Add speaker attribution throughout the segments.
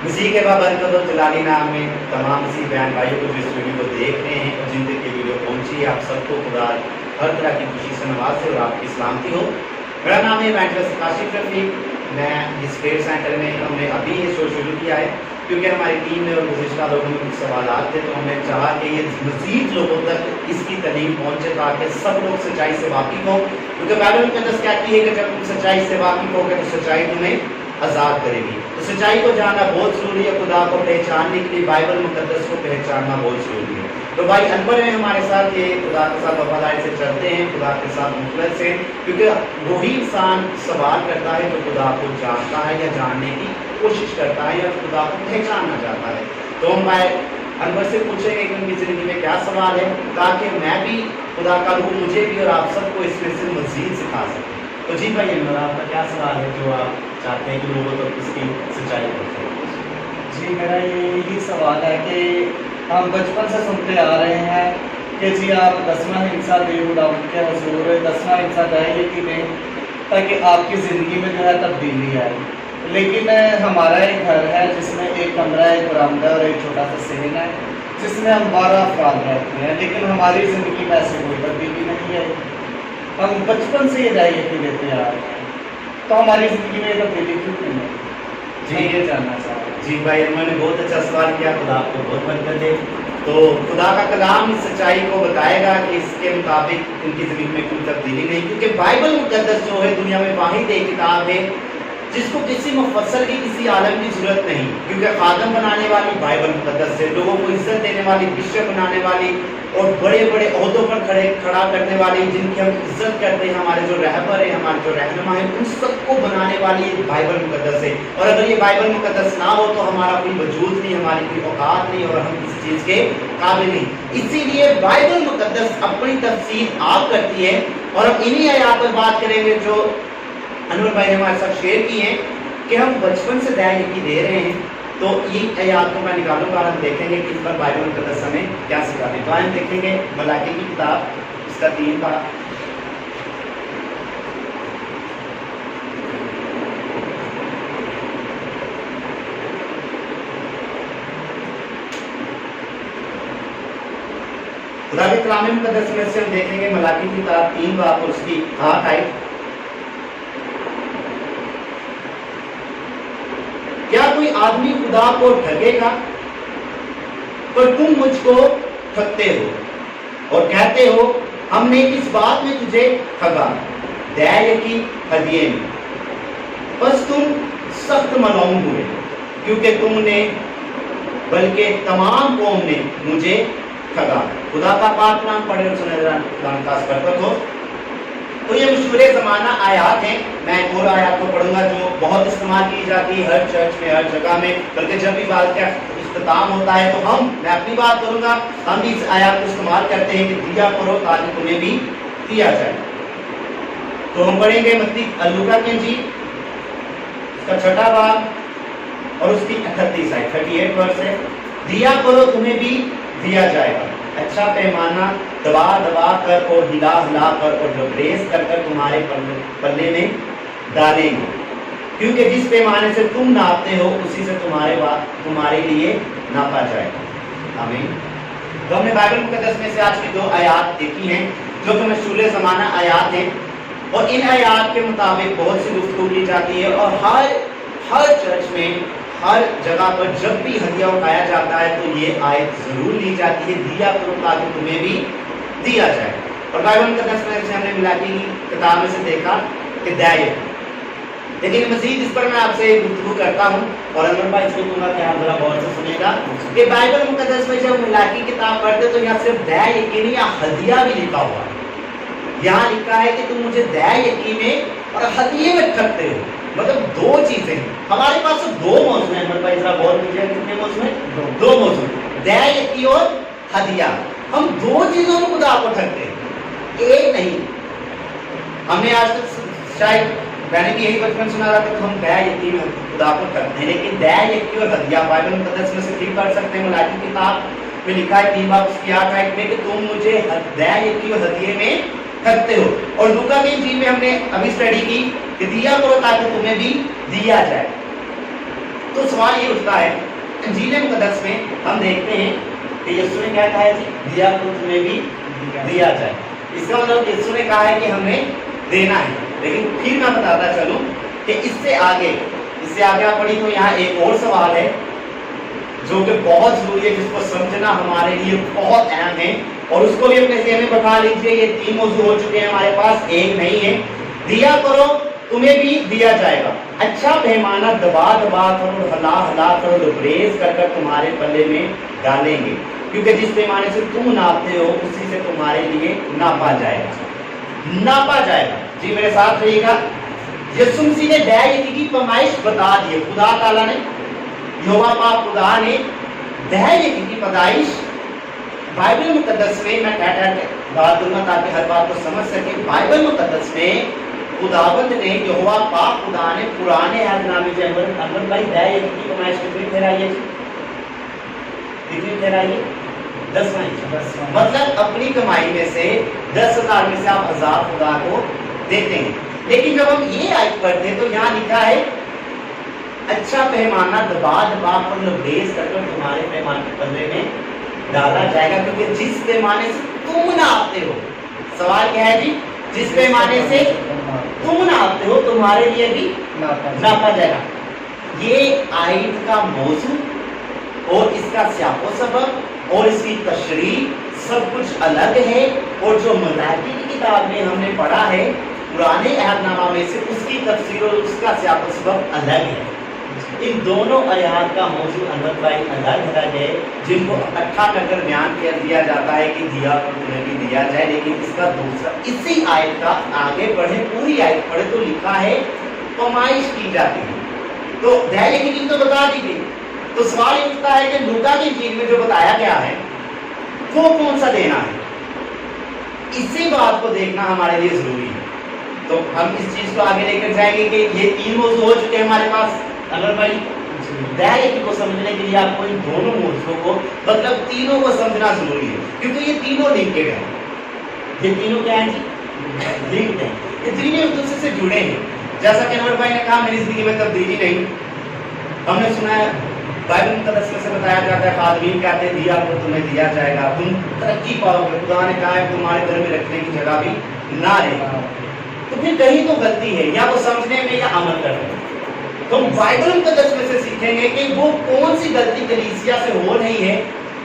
Speaker 1: مسیح کے بابرکت و جلالی نام میں تمام مسیح بہن بھائیوں کو جو اس ویڈیو کو دیکھ رہے ہیں اور جن تک یہ ویڈیو پہنچی ہے، آپ سب کو خدا ہر طرح کی خوشی سے نوازے اور آپ کی سلامتی ہو۔ میرا نام ہے ایونجلسٹ کاشف رفیق۔ میں اس فیئر سینٹر میں ہم نے ابھی یہ شو شروع کیا ہے کیونکہ ہماری ٹیم میں اور گزشتہ لوگوں میں کچھ سوالات تھے، تو ہم نے چاہا کہ یہ مزید لوگوں تک اس کی تعلیم پہنچے تاکہ سب لوگ سچائی سے واقف ہوں، کیونکہ بائبل مقدس کہتی ہے کہ جب تم سچائی سے واقف ہوگے تو سچائی تمہیں آزاد کرے گی۔ تو سچائی کو جاننا بہت ضروری ہے، خدا کو پہچاننے کے لیے بائبل مقدس کو پہچاننا بہت ضروری ہے۔ تو بھائی انور ہیں ہمارے ساتھ، یہ خدا کے ساتھ وفاداری سے چلتے ہیں، خدا کے ساتھ مخلص ہیں، کیونکہ وہی انسان سوال کرتا ہے جو خدا کو جانتا ہے یا جاننے کی کوشش کرتا ہے یا خدا کو پہچاننا چاہتا ہے۔ تو ہم بھائی انور سے پوچھیں گے کہ ان کی زندگی میں کیا سوال ہے، تاکہ میں بھی خدا کا روح مجھے بھی اور آپ سب کو اس میں سے مزید سکھا سکیں۔ تو جی بھائی انور، آپ کا کیا سوال ہے جو آپ چاہتے ہیں کہ لوگوں تک اس کی سچائی پہنچے؟
Speaker 2: جی میرا یہی سوال ہے کہ ہم بچپن سے سنتے آ رہے ہیں کہ جی آپ 10واں حصہ دیں خداوند کے حضور، 10واں حصہ دیں کہ دیں تاکہ آپ کی زندگی میں جو ہے تبدیلی آئے، لیکن ہمارا ایک گھر ہے جس میں ایک کمرہ ہے، ایک برآمدہ اور ایک چھوٹا سا سین ہے جس میں ہم 12 افراد رہتے ہیں، لیکن ہماری زندگی میں ایسی کوئی تبدیلی نہیں ہے۔ ہم بچپن سے یہ رعایت دیتے آ رہے ہیں، تو ہماری زندگی میں یہ تبدیلی کیوں نہیں ہے؟
Speaker 1: جی
Speaker 2: یہ جاننا چاہ رہے ہیں۔
Speaker 1: جی بھائی انہوں نے بہت اچھا سوال کیا، خدا آپ کو بہت برکت دے۔ تو خدا کا کلام اس سچائی کو بتائے گا کہ اس کے مطابق ان کی زندگی میں کوئی تبدیلی نہیں، کیونکہ بائبل مقدس جو ہے دنیا میں واحد ایک کتاب ہے جس کو کسی مفسر کی کسی عالم کی ضرورت نہیں، کیونکہ خادم بنانے والی بائبل مقدس ہے، لوگوں کو عزت دینے والی، بشپ بنانے والی اور بڑے بڑے عہدوں پر کھڑا کرنے والی، جن کی ہم عزت کرتے ہیں، ہمارے جو رہبر ہیں، ہمارے جو رہنما ہیں، ان سب کو بنانے والی ایک بائبل مقدس ہے۔ اور اگر یہ بائبل مقدس نہ ہو تو ہمارا کوئی وجود نہیں، ہماری کوئی اوقات نہیں اور ہم کسی چیز کے قابل نہیں۔ اسی لیے بائبل مقدس اپنی تفسیر آپ کرتی ہے، اور ہم انہی آیات پر بات کریں گے جو انور بھائی نے ہمارے ساتھ شیئر کی ہیں کہ ہم بچپن سے دیا یقی دے رہے ہیں۔ تو یہ آیات کو میں نکالوں گا اور ہم دیکھیں گے کہ ان پر بائبل مقدس ہمیں کیا سکھاتے ہیں۔ تو ہم دیکھیں گے ملاکی کی کتاب، اس کا 3 باب۔ خدا کے کلام مقدس میں سے ہم دیکھیں گے ملاکی کی کتاب 3 باب اور اس کی 8 آیت۔ کیا کوئی آدمی خدا کو ٹھگے گا؟ پر تم مجھ کو ٹھگتے ہو اور کہتے ہو ہم نے کس بات میں تجھے ٹھگا؟ دے یقی ہدیے میں۔ بس تم سخت ملعون ہوئے کیونکہ تم نے بلکہ تمام قوم نے مجھے ٹھگا۔ خدا کا پاک نام پڑھے اور سنے خاص برکت ہو۔ تو یہ مشہور زمانہ آیات ہیں، میں ایک اور آیات کو پڑھوں گا جو بہت استعمال کی جاتی ہے ہر چرچ میں، ہر جگہ میں، بلکہ جب بھی بات کا اختتام ہوتا ہے تو میں اپنی بات کروں گا، ہم بھی اس آیات کو استعمال کرتے ہیں کہ دیا کرو تاکہ تمہیں بھی دیا جائے۔ تو ہم پڑھیں گے متی لوکا کی انجیل، اس کا 6واں باب اور اس کی 38 آیت، 38 ورس ہے۔ دیا کرو تمہیں بھی دیا جائے گا، اچھا پیمانہ دبا دبا کر اور ہلا ہلا کر اور لبریز کر کر تمہارے پلے میں ڈالیں گے، کیونکہ جس پیمانے سے تم ناپتے ہو اسی سے تمہارے لیے ناپا جائے گا۔ آمین۔ تو ہم نے بائبل مقدس میں سے آج کی 2 آیات دیکھی ہیں جو کہ مشہور زمانہ آیات ہیں، اور ان آیات کے مطابق بہت سی گفتگو کی جاتی ہے، اور ہر چرچ میں ہر جگہ پر جب بھی ہدیہ اٹھایا جاتا ہے تو یہ آیت ضرور لی جاتی ہے، دیا کرو تاکہ تمہیں بھی دیا جائے۔ اور بائبل مقدس میں سے ہم نے ملاکی کی کتاب میں سے دیکھا کہ دے یقی، لیکن مزید اس پر میں آپ سے گفتگو کرتا ہوں اور انور بھائی اس کو کہوں گا کہ آپ ذرا غور سے سنیں گا کہ بائبل مقدس میں جب ملاکی کتاب پڑھتے تو یہاں صرف دے یقی نہیں، یا ہدیہ بھی لکھا ہوا ہے۔ یہاں لکھا ہے کہ تم مجھے دے یقی میں اور ہدیے میں ٹھگتے ہو، مطلب 2 چیزیں ہیں ہمارے پاس، 2 موضوع ہیں۔ بھائی ذرا غور کیجیے، کتنے موضوع ہیں؟ 2 موضوع، دے یقی اور ہدیہ۔ ہم 2 چیزوں میں خدا کو ٹھگتے ہیں، ایک نہیں۔ ہم نے آج تک شاید میں نے بھی یہی بچپن سنا رہا تھا کہ ہم دے یقی میں خدا کو ٹھگتے ہیں، لیکن دے یقی اور ہدیہ بائبل مقدس میں سے ٹھیک پڑھ سکتے ہیں۔ ملاکی کتاب میں لکھا ہے 3 باب اس کی 8 آیت میں کہ تم مجھے دے یقی اور ہدیے میں ٹھگتے ہو۔ اور لوکا کی انجیل میں ہم نے ابھی اسٹڈی کی کہ دیا کرو تاکہ تمہیں بھی دیا جائے۔ तो सवाल ये उठता है, इंजील मुकद्दस में हम देखते हैं कि यीशु ने क्या कहा है जी, दिया तो तुम्हें भी दिया जाए। इसका मतलब यीशु ने कहा है कि हमें देना है। लेकिन फिर मैं बताता चलूं कि इससे आगे आप पढ़ी तो यहाँ एक और सवाल है जो कि बहुत जरूरी है, जिसको समझना हमारे लिए बहुत अहम है, और उसको भी अपने ज़हन में बैठा लीजिए। ये 3 मौजू हो चुके हैं हमारे पास, एक नहीं है। दिया करो तुम्हें भी दिया जाएगा, अच्छा पैमाना दबा दबा करो, हला हला करो, लबरेज कर कर तुम्हारे पल्ले में डालेंगे, क्योंकि जिस पैमाने से तुम नापते हो उसी से तुम्हारे लिए नापा जाएगा। जी मेरे साथ रहिएगा। यीशु मसीह ने दया की पैमाइश बता दी है। खुदा ताला ने, यहोवा पाक खुदा ने दया की पैदाइश बाइबल मुकद्दस में, मैं ठहर के बात करूंगा ताकि हर बात को समझ सके। बाइबल मुकद्दस में खुदावंद ने, यहोवा पाक खुदा ने पुराने अहदनामे के अंदर भाई दया की पैमाइश कितनी ठहराई है? कितनी ठहराई है? 10 मतलब अपनी कमाई में से 10,000 में से आप 1000 खुदा को देते हैं। लेकिन जब हम ये आयत पढ़ते हैं तो यहाँ लिखा है अच्छा पैमाना दबा दबा कर लबरेज कर तुम्हारे पैमाने पल्ले में डाला जाएगा, क्योंकि जिस पैमाने से तुम नापते हो, सवाल क्या है जी, जिस पैमाने से तुम नापते हो तुम्हारे लिए भी नापा जाएगा। ये आयत का मौजू और इसका सियाको सबब और इसकी तशरीह सब कुछ अलग है, और जो मलाकी की किताब में हमने पढ़ा है पुराने अहदनामा में से, उसकी तफसीर और उसका सियाको सबब अलग है। इन दोनों आयात का मौजू अनवर भाई अलग है, जिनको इकट्ठा करकर बयान कर दिया जाता है कि दिया तो तुम्हें भी दिया जाए। लेकिन इसका दूसरा, इसी आयत का आगे पढ़े, पूरी आयत पढ़े तो लिखा है पैमाइश की जाती है। तो दया की तो बता दी गई। तो सवाल ये उठता है कि लूका की इंजील में जो बताया गया है वो कौन सा देना है? इसी बात को देखना हमारे लिए जरूरी है। तो हम इस चीज को आगे लेकर जाएंगे कि ये 3 मौजू हो चुके हैं हमारे पास। अगर भाई दया को समझने के लिए आपको इन दोनों मौजूओं को, मतलब तीनों को समझना जरूरी है, क्योंकि ये तीनों लिंकेड हैं। ये तीनों क्या है जी? लिंक्ड हैं। ये तीनों एक दूसरे से जुड़े हैं। जैसा कि अनवर भाई ने कहा, मेरी जिंदगी में तब्दीली नहीं। हमने सुना है बाइबल मुकद्दस में से बताया जाता है, खादमीन कहते हैं दिया तो तुम्हें दिया जाएगा, तुम तरक्की पाओगे। खुदा ने कहा है तुम्हारे घर में रखने की जगह भी ना रहे। तो फिर कहीं तो गलती है, या वो समझने में या अमल करने में। तो बाइबल मुकद्दस में से सीखेंगे कि वो कौन सी गलती कलीसिया से हो रही है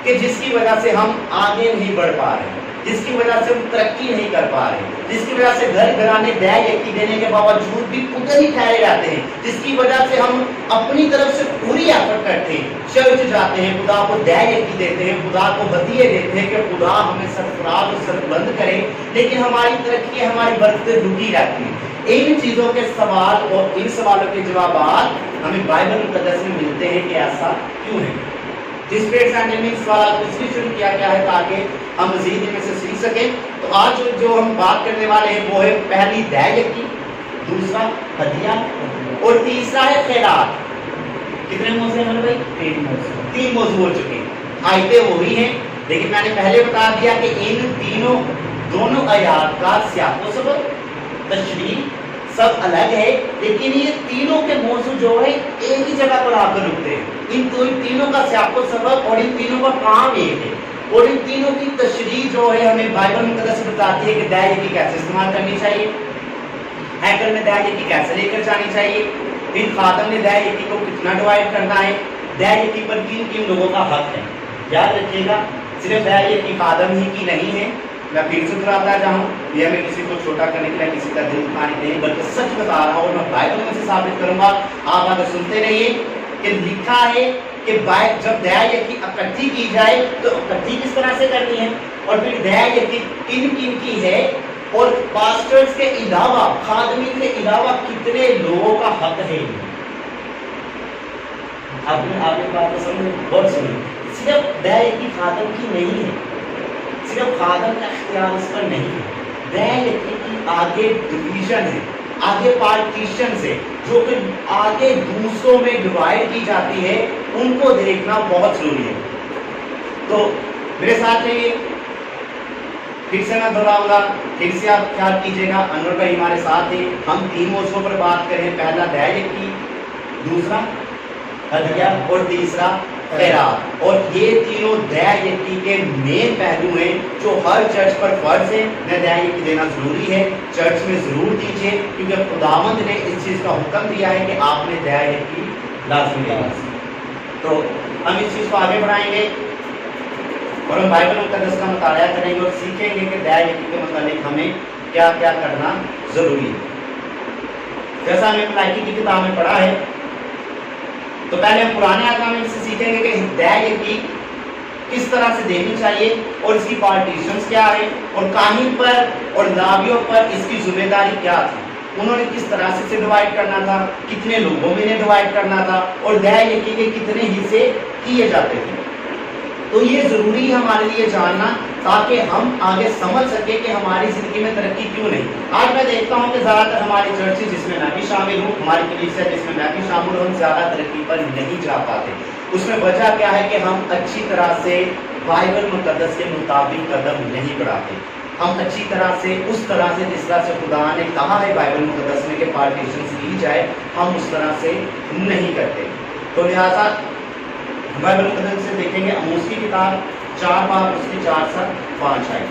Speaker 1: कि जिसकी वजह से हम आगे नहीं बढ़ पा रहे, जिसकी वजह से हम तरक्की नहीं कर पा रहे, जिसकी वजह से घर घराने दया यकी देने के बावजूद भी उधर ही ठहरे रहते हैं, जिसकी वजह से हम अपनी तरफ से पूरी एफर्ट करते हैं, चर्च जाते हैं, खुदा को दया यकी देते हैं, खुदा को हदिये देते हैं कि खुदा हमें सरफराज और सरबुलंद करे, लेकिन हमारी तरक्की, हमारी बरकतें रुकी रहती हैं। इन चीज़ों के सवाल और इन सवालों के जवाब हमें बाइबल मुकद्दस में मिलते हैं कि ऐसा क्यों है। जिस पेड़ से सवाल को इसलिए शुरू किया गया है ताकि हम मजीद इनमें से सीख सकें। तो आज जो हम बात करने वाले हैं वो है पहली दया यकी, दूसरा हदिया और तीसरा है खैरात। कितने मौजू हैं भाई? 3 मौजू हो चुके हैं। आयतें वही हैं, लेकिन मैंने पहले बता दिया कि इन दोनों आयात का सियाको सबब, तशरीह सब अलग है, लेकिन ये तीनों के मौजू जो है एक ही जगह पर आकर रुकते हैं। इन तीनों का सियाको सबब और इन तीनों का काम एक है, और इन तीनों की तशरीह जो है हमें बाइबल मुकद्दस बताती है कि दया यकी कैसे इस्तेमाल करनी चाहिए, हैकर में दया यकी कैसे लेकर जानी चाहिए, इन खादम ने दया यकी को कितना डिवाइड करना है, दया यकी पर किन किन लोगों का हक है। याद रखिएगा, सिर्फ दया यकी खादम ही की नहीं है। मैं फिर से दोहराता जाऊँ, यह मैं किसी को छोटा करने के लिए किसी का दिल दुखाने नहीं, बल्कि सच बता रहा हूँ और मैं बाइबल में से साबित करूंगा। आप अगर सुनते रहिए कि लिखा है कि जब दया यकी इकट्ठी की जाए तो इकट्ठी किस तरह से करनी है, और फिर दया यकी किन किन की है, और पास्टर्स के अलावा, खादमीन के अलावा कितने लोगों का हक है। आपने बात को समझ बहुत सुनी। सिर्फ दया यकी खादम की नहीं है, सिर्फ खादम का इख्तियार उस पर नहीं है, दया यकी की आगे डिवीजन है, आगे पार्टीशन से जो कि आगे दूसरों में डिवाइड की जाती है, उनको देखना बहुत जरूरी है। तो मेरे साथ रहिए, फिर से मैं दोहराऊंगा, फिर से आप ख्याल कीजिएगा। अनवर भाई हमारे साथ हैं। हम 3 मौजूओं पर बात करें, पहला दया यकी, दूसरा ہدیہ اور تیسرا خیرات. اور یہ تینوں دے یکی کے مین پہلو ہیں جو ہر چرچ پر فرض ہے. دے یکی دینا ضروری ہے, چرچ میں ضرور دیجیے, کیونکہ خداوند نے اس چیز کا حکم دیا ہے کہ آپ نے دے یکی لازمی دینا. تو ہم اس چیز کو آگے بڑھائیں گے اور ہم بائبل مقدس کا مطالعہ کریں گے اور سیکھیں گے کہ دے یکی کے متعلق ہمیں کیا کیا کرنا ضروری ہے. جیسا ہمیں ملائکی کی کتاب میں پڑھا ہے, تو پہلے ہم پرانے احکام میں سے سیکھیں گے کہ دے یکی کس طرح سے دینی چاہیے اور اس کی پارٹیشنز کیا ہے, اور کاہن پر اور لاویوں پر اس کی ذمہ داری کیا تھی, انہوں نے کس طرح سے ڈیوائڈ کرنا تھا, کتنے لوگوں میں نے ڈیوائڈ کرنا تھا, اور دے یکی کے کتنے حصے کیے جاتے تھے. تو یہ ضروری ہے ہمارے لیے جاننا تاکہ ہم آگے سمجھ سکیں کہ ہماری زندگی میں ترقی کیوں نہیں. آج میں دیکھتا ہوں کہ زیادہ تر ہماری چرچ جس میں میں بھی شامل ہوں, ہماری کلیسیا جس میں میں بھی شامل ہوں, ہم زیادہ ترقی پر نہیں جا پاتے. اس میں وجہ کیا ہے کہ ہم اچھی طرح سے بائبل مقدس کے مطابق قدم نہیں بڑھاتے. ہم اچھی طرح سے اس طرح سے جس طرح سے خدا نے کہا ہے بائبل مقدس میں کہ پارٹیشنز لی جائے, ہم اس طرح سے نہیں کرتے. تو لہٰذا بائبل مقدس سے دیکھیں گے آموز کی کتاب 4 باب اس کی 4 سے 5 آئے.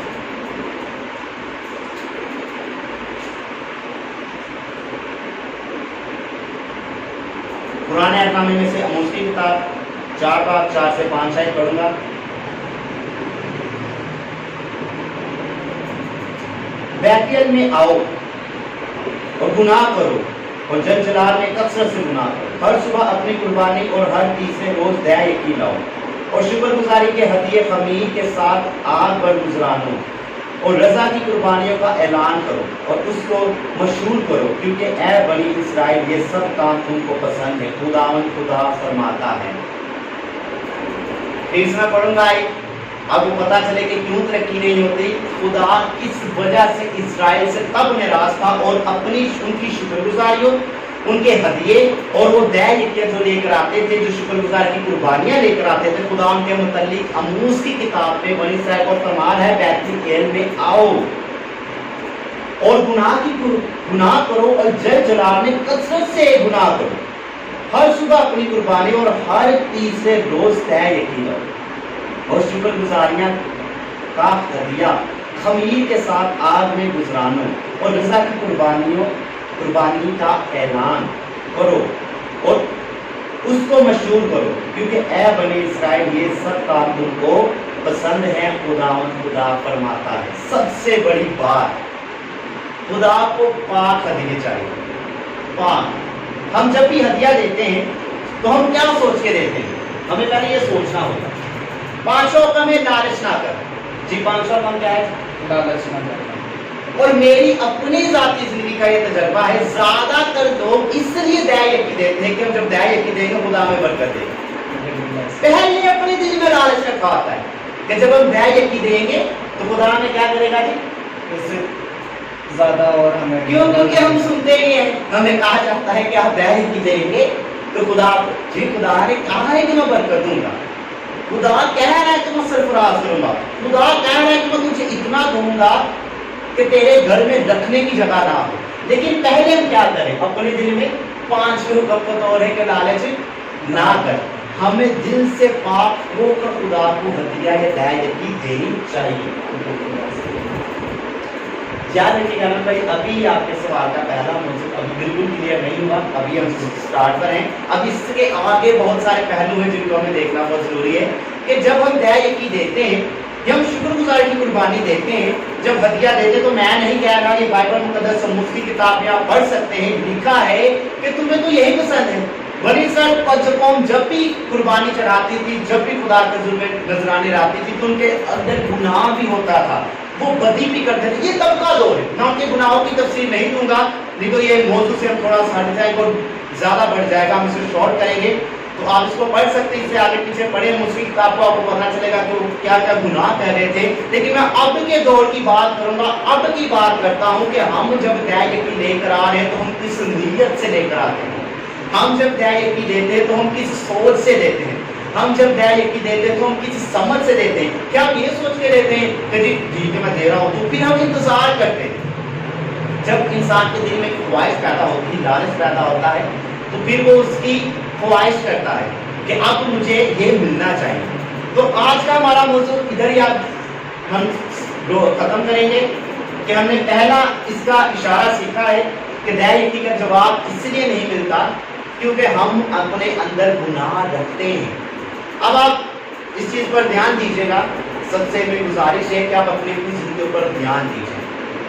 Speaker 1: پرانے احکام میں سے آموز کی کتاب 4 باب 4 سے 5 آئے پڑھوں گا. بیتیل میں آؤ اور گناہ کرو اور جلجلال میں کثرت سے گناہ کرو. ہر صبح اپنی قربانی اور ہر تیسرے روز دے یکی لاؤ اور شکر گزاری کے ہدیے خمیر کے ساتھ آگ پر گزرانو اور رضا کی قربانیوں کا اعلان کرو اور اس کو مشہور کرو, کیونکہ اے بنی اسرائیل یہ سب کام تم کو پسند ہے, خداوند خدا فرماتا ہے. پھر میں پڑھوں گا, اب وہ پتا چلے کہ کیوں ترقی نہیں ہوتی. خدا کس وجہ سے اسرائیل سے تب ناراض تھا اور اپنی ان کی شکر گزاریوں, ان کے ہدیے اور وہ دے یکی جو لے کر آتے تھے, جو شکر گزار کی قربانیاں لے کر آتے تھے, خدا ان کے متعلق آموز کی کتاب میں بنی اسرائیل کو فرمان ہے بیتل میں آؤ اور گناہ کرو اور جلجلال میں کثرت سے گناہ کرو. ہر صبح اپنی قربانی اور ہر تیسرے روز دے یکی لاؤ اور شکر گزاریاں کا ہدیہ خمیر کے ساتھ آگ میں گزرانو اور رضا کی قربانی کا اعلان کرو اور اس کو مشہور کرو, کیونکہ اے بنی اسرائیل یہ سب کام تم کو پسند ہے, خداوند خدا فرماتا ہے. سب سے بڑی بات, خدا کو پاک ہدیے چاہیے. پاک. ہم جب بھی ہدیہ دیتے ہیں تو ہم کیا سوچ کے دیتے ہیں, ہمیں پہلے یہ سوچنا ہوگا 500 کا میں لالچ نہ کر. جی 500 کم کیا ہے,
Speaker 2: لالچ نہ کرنا.
Speaker 1: اور میری اپنی ذاتی زندگی کا یہ تجربہ ہے, زیادہ تر لوگ اس لیے دے یکی دیتے ہیں کہ ہم جب دے یکی دیں گے خدا ہمیں برکت دے گا. پہلے اپنے دل میں لالچ رکھا ہوتا ہے کہ جب ہم دے یکی دیں گے تو خدا ہمیں کیا کرے گا. جی
Speaker 2: اس سے زیادہ اور ہمیں
Speaker 1: کیونکہ ہم سنتے ہی ہیں, ہمیں کہا جاتا ہے کہ آپ دے یکی دیں گے تو خدا نے کہا ہے کہ میں برکت دوں گا, خدا کہہ رہا ہے کہ میں سرفراز کروں گا, خدا کہہ رہا ہے کہ میں تجھے اتنا دوں گا کہ تیرے گھر میں رکھنے کی جگہ نہ ہو. لیکن پہلے ہم کیا کریں, اپنے دل میں 5 حکم کا طور ہے کہ لالچ نہ کر. ہمیں دل سے پاک ہو کر خدا کو ہدیہ یا دے یکی دینی چاہیے. یاد رکھیے گا بھائی, ابھی آپ کے سوال کا پہلا موضوع ابھی بالکل کلیئر نہیں ہوا, ابھی ہم سٹارٹ پر ہیں. اب اس کے آگے بہت سارے پہلو ہیں جن کو ہمیں دیکھنا بہت ضروری ہے کہ جب ہم دے یکی دیتے ہیں, جب ہم شکر گزاری کی قربانی دیتے ہیں, جب ہدیہ دیتے, تو میں نہیں کہہ رہا, یہ بائبل مقدس آموز کی کتاب میں آپ پڑھ سکتے ہیں, لکھا ہے کہ تمہیں تو یہی پسند ہے. بنی اسرائیل قوم جب بھی قربانی چڑھاتی تھی, جب بھی خدا کے حضور میں نذرانے لاتی تھی, تو ان کے اندر گناہ بھی ہوتا تھا, وہ بدی بھی کرتے تھے. یہ تب کا دور ہے, میں ان کے گناہوں کی تفسیر نہیں دوں گا, نہیں تو یہ موضوع سے ہم تھوڑا سا ہٹ جائے گا, زیادہ بڑھ جائے گا, ہم اسے شارٹ کریں گے. تو آپ اس کو پڑھ سکتے ہیں, اس سے آگے پیچھے پڑھیں اس کی کتاب کو, آپ کو پتہ چلے گا کہ وہ کیا کیا گناہ کر رہے تھے. لیکن میں اب کے دور کی بات کروں گا, اب کی بات کرتا ہوں کہ ہم جب دے یکی لے کر آ رہے ہیں تو ہم کس نیت سے لے کر آتے ہیں. ہم جب دے یکی دیتے ہیں تو ہم کس سوچ سے دیتے ہیں. ہم جب دے یکی دیتے ہیں تو ہم کس سمجھ سے دیتے ہیں. کیا ہم یہ سوچ کے دیتے ہیں کہ جی ٹھیک ہے میں دے رہا ہوں, تو پھر ہم انتظار کرتے ہیں. جب انسان کے دل میں خواہش پیدا ہوتی ہے, لالچ پیدا ہوتا ہے, تو پھر وہ اس کی ख्वाहिश करता है कि अब मुझे ये मिलना चाहिए। तो आज का हमारा मौजूद इधर ही हम खत्म करेंगे कि हमने पहला इसका इशारा सीखा है कि दया का जवाब इसलिए नहीं मिलता क्योंकि हम अपने अंदर गुनाह रखते हैं। अब आप इस चीज़ पर ध्यान दीजिएगा, सबसे मेरी गुजारिश है कि आप अपनी अपनी ज़िंदगी पर ध्यान दीजिए,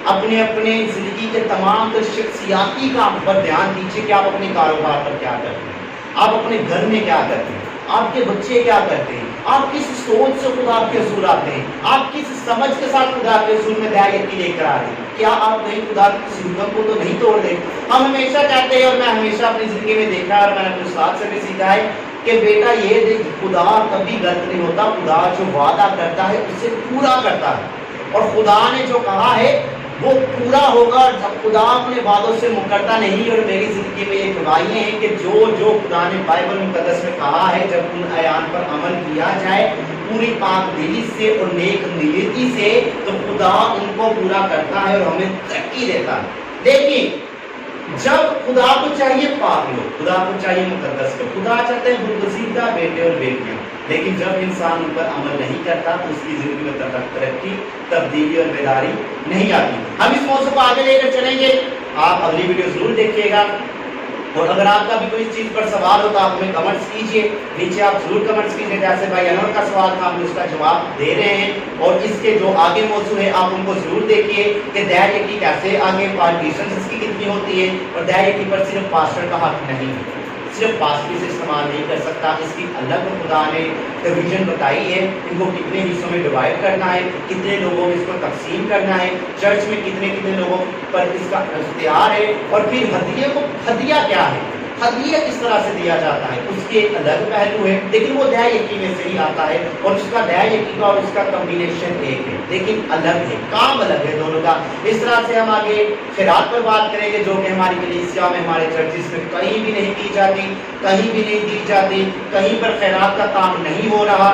Speaker 1: अपने अपने ज़िंदगी के तमाम तो शख्सियाती काम पर ध्यान दीजिए कि आप अपने कारोबार पर क्या करते हैं, आप अपने घर में क्या करते हैं, आपके बच्चे क्या करते हैं, आप किस सोच से खुदा के हुजूर आते हैं, आप किस समझ के साथ खुदा के हुजूर में दया यकीन लेकर आ रहे हैं। क्या आप कहीं खुदा की किसी हुक्म को तो नहीं तोड़ रहे? हम हमेशा चाहते हैं, और मैं हमेशा अपनी ज़िंदगी में देखा है और मैंने अपने उस्ताद से भी सीखा है कि बेटा ये देख, खुदा कभी गलत नहीं होता, खुदा जो वादा करता है उसे पूरा करता है, और खुदा ने जो कहा है वो पूरा होगा। जब खुदा अपने वादों से मुकरता नहीं, और मेरी ज़िंदगी में ये गवाही है कि जो जो खुदा ने बाइबल मुकद्दस में कहा है, जब उन आयान पर अमल किया जाए पूरी पाक दिली से और नेक नीयती से, तो खुदा उनको पूरा करता है और हमें तरक्की देता है। लेकिन जब खुदा को चाहिए पाक लोग, खुदा को चाहिए मुकद्दस लोग, खुदा चाहते हैं गुरगुजीदा बेटे और बेटियां, लेकिन जब इंसान उन पर अमल नहीं करता तो उसकी जिंदगी में तरक्की, तब्दीली और बेदारी नहीं आती। हम इस मौजूद को आगे लेकर चलेंगे, आप अगली वीडियो जरूर देखिएगा। और अगर आपका भी कोई चीज़ पर सवाल हो तो आप हमें कमेंट्स कीजिए, नीचे आप जरूर कमेंट्स कीजिए। जैसे भाई अनवर का सवाल था, हम उसका जवाब दे रहे हैं, और इसके जो आगे मौजूद है आप उनको जरूर देखिए कि दया की कैसे आगे पार्टीशन इसकी कितनी होती है, और दया की पर सिर्फ पास्टर का हक नहीं है, सिर्फ पास्टर से इस्तेमाल नहीं कर सकता, इसकी अलग खुदा ने डिवीजन बताई है, इनको कितने हिस्सों में डिवाइड करना है, कितने लोगों में इसको तकसीम करना है, चर्च में कितने कितने लोगों पर इसका इख्तियार है, और फिर हदिया क्या है, हदिया किस तरह से दिया जाता है, उसके एक अलग पहलू है, लेकिन वो दया यकीन में से ही आता है, और उसका दया यकीन और उसका कम्बिनेशन एक है, लेकिन अलग है, काम अलग है दोनों का। इस तरह से हम आगे खैरात पर बात करेंगे, जो कि हमारी कलीसिया में, हमारे चर्चिस में कहीं भी नहीं की जाती, कहीं भी नहीं दी जाती, कहीं पर खैरात का काम नहीं हो रहा।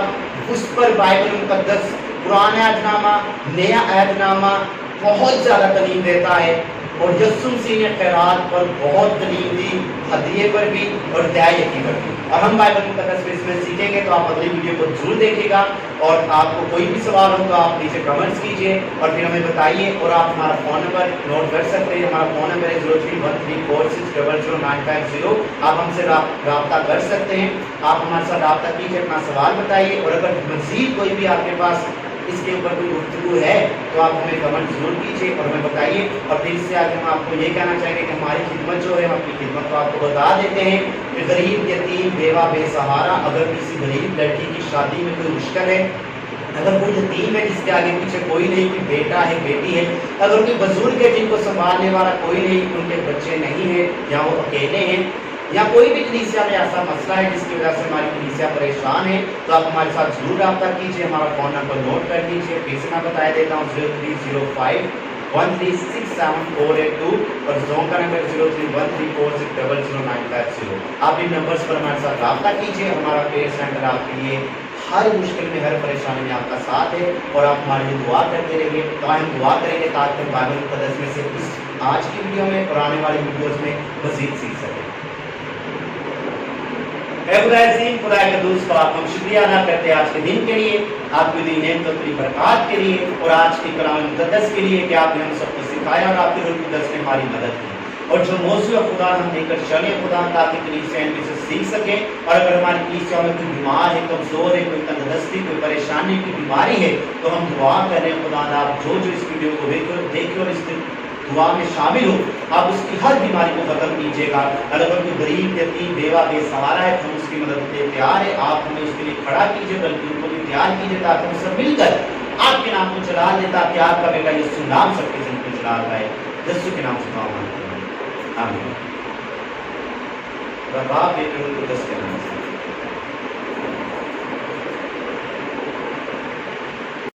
Speaker 1: उस पर बाइबल मुकद्दस पुराना अहदनामा, नया अहदनामा बहुत ज़्यादा दलील देता है, और यीशु मसीह ने खैरात पर बहुत दलील दी, हदिये पर भी और दया यकीन पर भी। और हम बाइबल मुकद्दस में इसमें सीखेंगे, तो आप अगली वीडियो को जरूर देखिएगा, और आपको कोई भी सवाल हो तो आप नीचे कमेंट्स कीजिए और फिर हमें बताइए। और आप हमारा फ़ोन नंबर नोट कर सकते हैं, हमारा फ़ोन नंबर है 031346000950। आप हमसे रब्ता कर सकते हैं, आप हमारे साथ रब्ता कीजिए, अपना सवाल बताइए, और अगर मज़ीद कोई भी आपके पास इसके ऊपर कोई गुफ्तगू है तो आप हमें कमेंट जरूर कीजिए और हमें बताइए। और फिर इससे आगे हम आपको ये कहना चाहेंगे कि हमारी खिदमत जो है, हम अपनी खिदमत को आपको बता देते हैं कि गरीब, यतीम, बेवा, बेसहारा, अगर किसी गरीब लड़की की शादी में कोई मुश्किल है, अगर कोई यतीम है जिसके आगे पीछे कोई नहीं, कोई बेटा है, बेटी है, अगर कोई बुजुर्ग है जिनको संभालने वाला कोई नहीं, उनके बच्चे नहीं है या वो अकेले हैं, या कोई भी कलीसिया में ऐसा मसला है जिसकी वजह से हमारी कलीसिया परेशान है, तो आप हमारे साथ जरूर रब्ता कीजिए। हमारा फ़ोन नंबर नोट कर लीजिए, फिर से मैं बता देता हूँ 0305136748 और जोन का नंबर 031346000950। आप इन नंबर्स पर हमारे साथ रब्ता कीजिए। हमारा प्रेयर सेंटर आपके लिए हर मुश्किल में, हर परेशानी में आपका साथ है, और आप हमारे लिए दुआ करते रहिए। तो हम दुआ करेंगे ताकि हम बाइबल मुकद्दस में से इस आज की वीडियो में और आने वाली वीडियोज़ में मज़ीद सीख सकें। खुदा के दोस्त को आप हम शुक्रिया अदा करते हैं आज के दिन के लिए, आपकी दी नेमतों की बरकत के लिए, और आज के कलाम मुकद्दस के लिए कि आपने हम सबको सिखाया और आपके रूह मुकद्दस ने हमारी मदद की। और जो मौजूद खुदा हम लेकर चले खुदा, ताकि कलीसिया इनमें से सीख सकें। और अगर हमारी कलीसिया में कोई बीमार है, कमज़ोर है, कोई तंदुरुस्ती, कोई परेशानी, कोई बीमारी है, तो हम दुआ कर रहे हैं खुदा, आप जो जो इस वीडियो को देखे और इस दुआ में शामिल हो, आप उसकी हर बीमारी को खत्म कीजिएगा। और अगर कोई गरीब, यतीम, बेवा, बेसहारा है तो हम उसकी मदद के लिए तैयार है, आप हमें उसके लिए खड़ा कीजिए, बल्कि उनको भी तैयार कीजिए, ताकि हम सब मिलकर आपके नाम को चला दें, ताकि आपका बेटा यीशु नाम सबके जिंदगी में चला पाए। यीशु के नाम से दुआ मांगते हैं, आमीन। बाप बेटे को दस के नाम